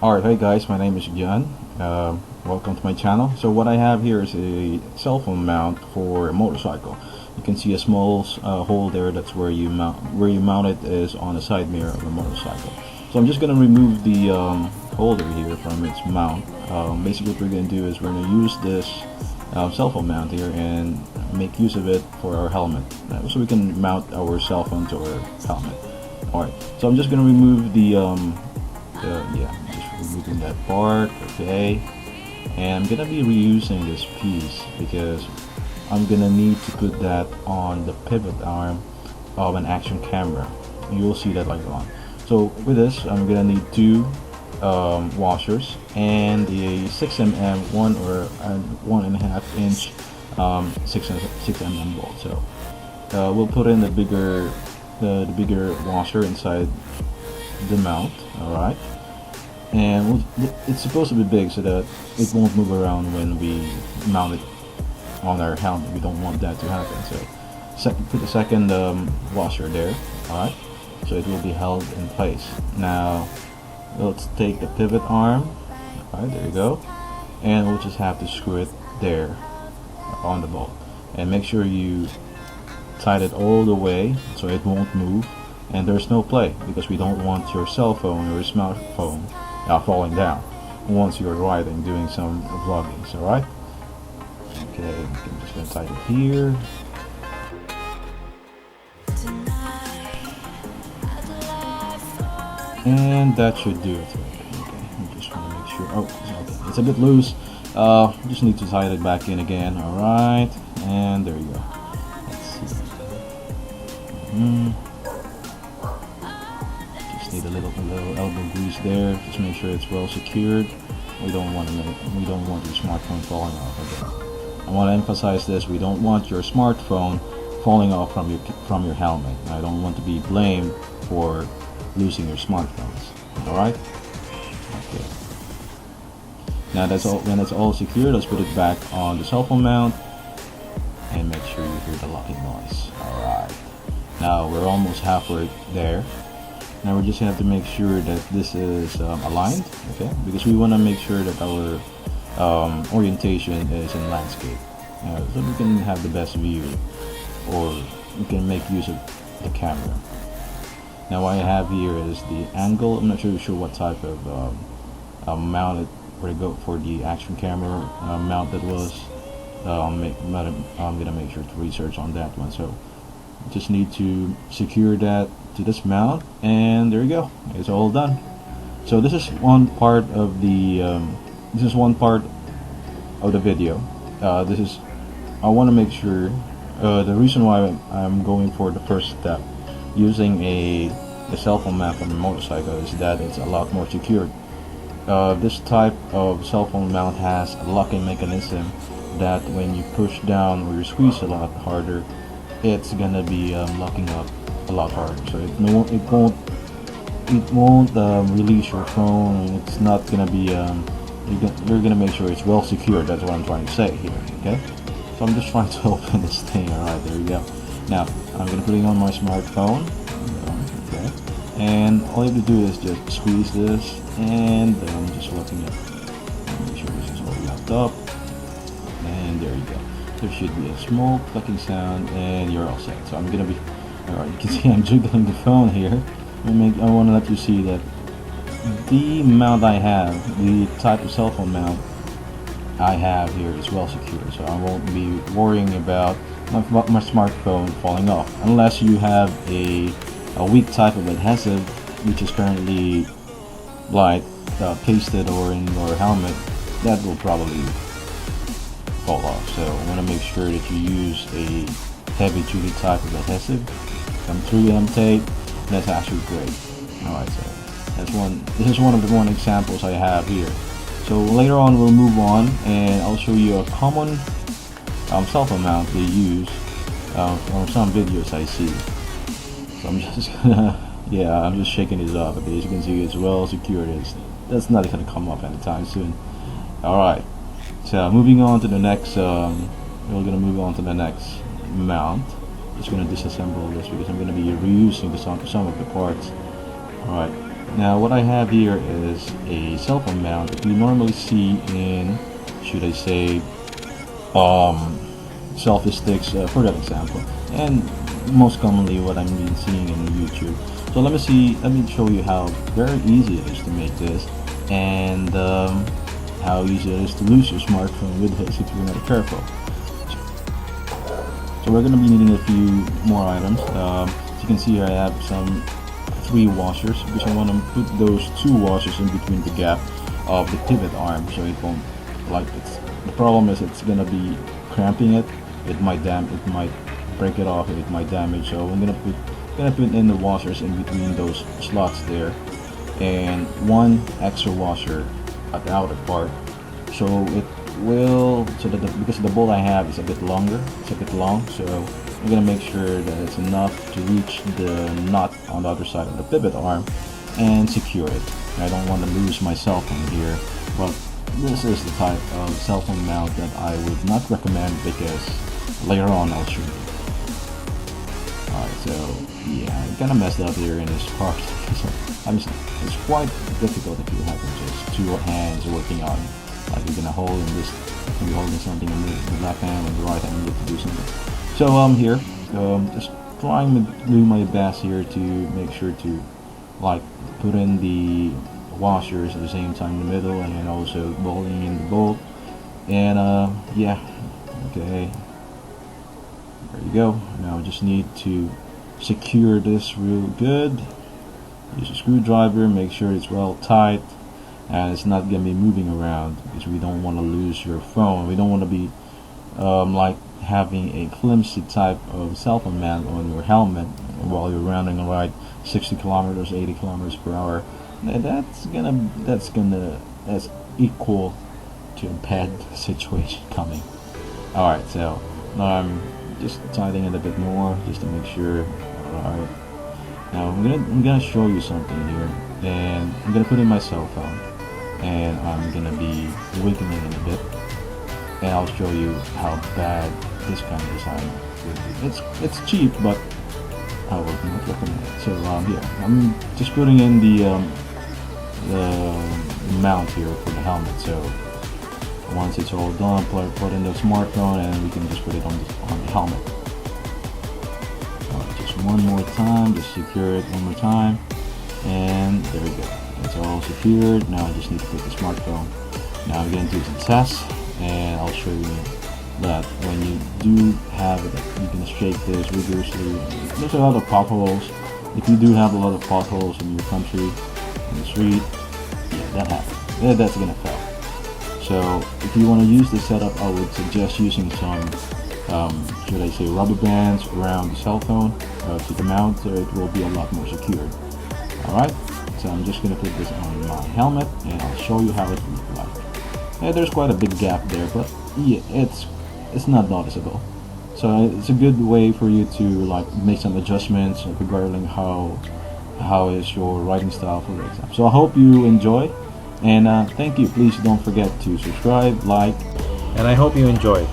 Alright, hey guys, my name is John. Welcome to my channel. So what I have here is a cell phone mount for a motorcycle. You can see a small hole there. That's where you mount it is on the side mirror of the motorcycle. So I'm just gonna remove the holder here from its mount. Basically, what we're gonna do is we're gonna use this cell phone mount here and make use of it for our helmet, so we can mount our cell phone to our helmet. Alright, so I'm just gonna remove the just removing that part. Okay, and I'm gonna be reusing this piece because I'm gonna need to put that on the pivot arm of an action camera. You'll see that later on. So with this, I'm gonna need two washers and a 6 mm 1.5 inch 6 mm bolt. So we'll put in the bigger washer inside the mount. All right, and it's supposed to be big so that it won't move around when we mount it on our helmet. We don't want that to happen. So put the second washer there. All right, so it will be held in place. Now let's take the pivot arm. All right, there you go, and we'll just have to screw it there on the bolt, and make sure you tight it all the way so it won't move. And there's no play because we don't want your cell phone or your smartphone falling down once you're riding, doing some vlogging. So, alright, okay, I'm just gonna tighten it here. And that should do it. Okay, I just want to make sure. Oh, okay, it's a bit loose. Just need to tighten it back in again. Alright, and there you go. Let's see. Need a little elbow grease there. Just make sure it's well secured. We don't want your smartphone falling off again. I want to emphasize this: we don't want your smartphone falling off from your helmet. I don't want to be blamed for losing your smartphones. All right. Okay. Now that's all. When it's all secured, let's put it back on the cell phone mount and make sure you hear the locking noise. All right. Now we're almost halfway there. Now we just have to make sure that this is aligned, okay? Because we want to make sure that our orientation is in landscape, so we can have the best view, or we can make use of the camera. Now what I have here is the angle. I'm not really sure what type of mount where to go for the action camera mount that was. I'm gonna make sure to research on that one. So just need to secure that to this mount, and there you go, it's all done. So this is one part of the video. I want to make sure the reason why I'm going for the first step using a cell phone mount on the motorcycle is that it's a lot more secured. This type of cell phone mount has a locking mechanism that when you push down or you squeeze a lot harder, it's gonna be locking up a lot harder, so it won't release your phone. It's not gonna be you're gonna make sure it's well secured. That's what I'm trying to say here. Okay, so I'm just trying to open this thing. All right, there you go. Now I'm gonna put it on my smartphone. Okay, and all you have to do is just squeeze this, and I'm just locking it. Make sure this is all locked up, and there you go. There should be a small clicking sound, and you're all set. So I'm gonna be. Alright, you can see I'm jiggling the phone here. I want to let you see that the mount I have, the type of cell phone mount I have here is well secured. So I won't be worrying about my smartphone falling off, unless you have a weak type of adhesive, which is currently like pasted or in your helmet. That will probably fall off. So I want to make sure that you use a heavy duty type of adhesive, some 3M tape. That's actually great. Alright, so this is one of the examples I have here. So later on we'll move on and I'll show you a common cell phone mount they use from some videos I see. So I'm just gonna I'm just shaking this off. Okay, as you can see, it's well secured. That's not gonna come up anytime soon. Alright, so moving on to the next we're gonna move on to the next mount. Just gonna disassemble this because I'm gonna be reusing some of the parts. Alright, Now what I have here is a cell phone mount that you normally see in, should I say, selfie sticks for that example, and most commonly what I'm been seeing in YouTube. So let me show you how very easy it is to make this, and how easy it is to lose your smartphone with this if you're not careful. So we're going to be needing a few more items. As you can see here, I have some 3 washers, because I want to put those 2 washers in between the gap of the pivot arm, so it won't, like, the problem is it's gonna be cramping it. It might break it off, it might damage. So I'm gonna put in the washers in between those slots there, and 1 extra washer at the outer part, so it will, so that because the bolt I have is a bit longer, it's a bit long, so I'm gonna make sure that it's enough to reach the nut on the other side of the pivot arm and secure it. I don't want to lose my cell phone here, but this is the type of cell phone mount that I would not recommend, because later on I'll show you. Alright, so yeah, I kind of messed up here in this part. It's quite difficult if you have just 2 hands working on, like you're gonna hold in this, you're holding something in the left hand and the right hand to do something. So I'm here, just trying to do my best here to make sure to, like, put in the washers at the same time in the middle, and also bolting in the bolt, and yeah, okay, there you go. Now I just need to secure this real good. Use a screwdriver, make sure it's well tight and it's not gonna be moving around, because we don't want to lose your phone. We don't want to be like having a flimsy type of cell phone mount on your helmet while you're running a ride 60 kilometers, 80 kilometers per hour. That's equal to a bad situation coming. Alright, so now I'm just tightening it a bit more just to make sure. Alright, now I'm gonna show you something here, and I'm gonna put in my cell phone, and I'm gonna be wiggling it a bit, and I'll show you how bad this kind of design would be. It's cheap, but I would not recommend it. So yeah, I'm just putting in the mount here for the helmet. So once it's all done, put in the smartphone, and we can just put it on the helmet. Just one more time, just secure it one more time, and there we go. It's all secured. Now I just need to put the smartphone. Now I'm going to do some tests, and I'll show you that when you do have it, you can shake this vigorously. There's a lot of potholes. If you do have a lot of potholes in your country, in the street, yeah, that happens. Yeah, that's gonna fail. So if you want to use this setup, I would suggest using some, should I say, rubber bands around the cell phone to the mount, so it will be a lot more secured. Alright, so I'm just gonna put this on my helmet, and I'll show you how it looks like. Yeah, there's quite a big gap there, but yeah, it's not noticeable. So it's a good way for you to, like, make some adjustments regarding how is your writing style for the exam. So I hope you enjoy, and thank you. Please don't forget to subscribe, like, and I hope you enjoyed.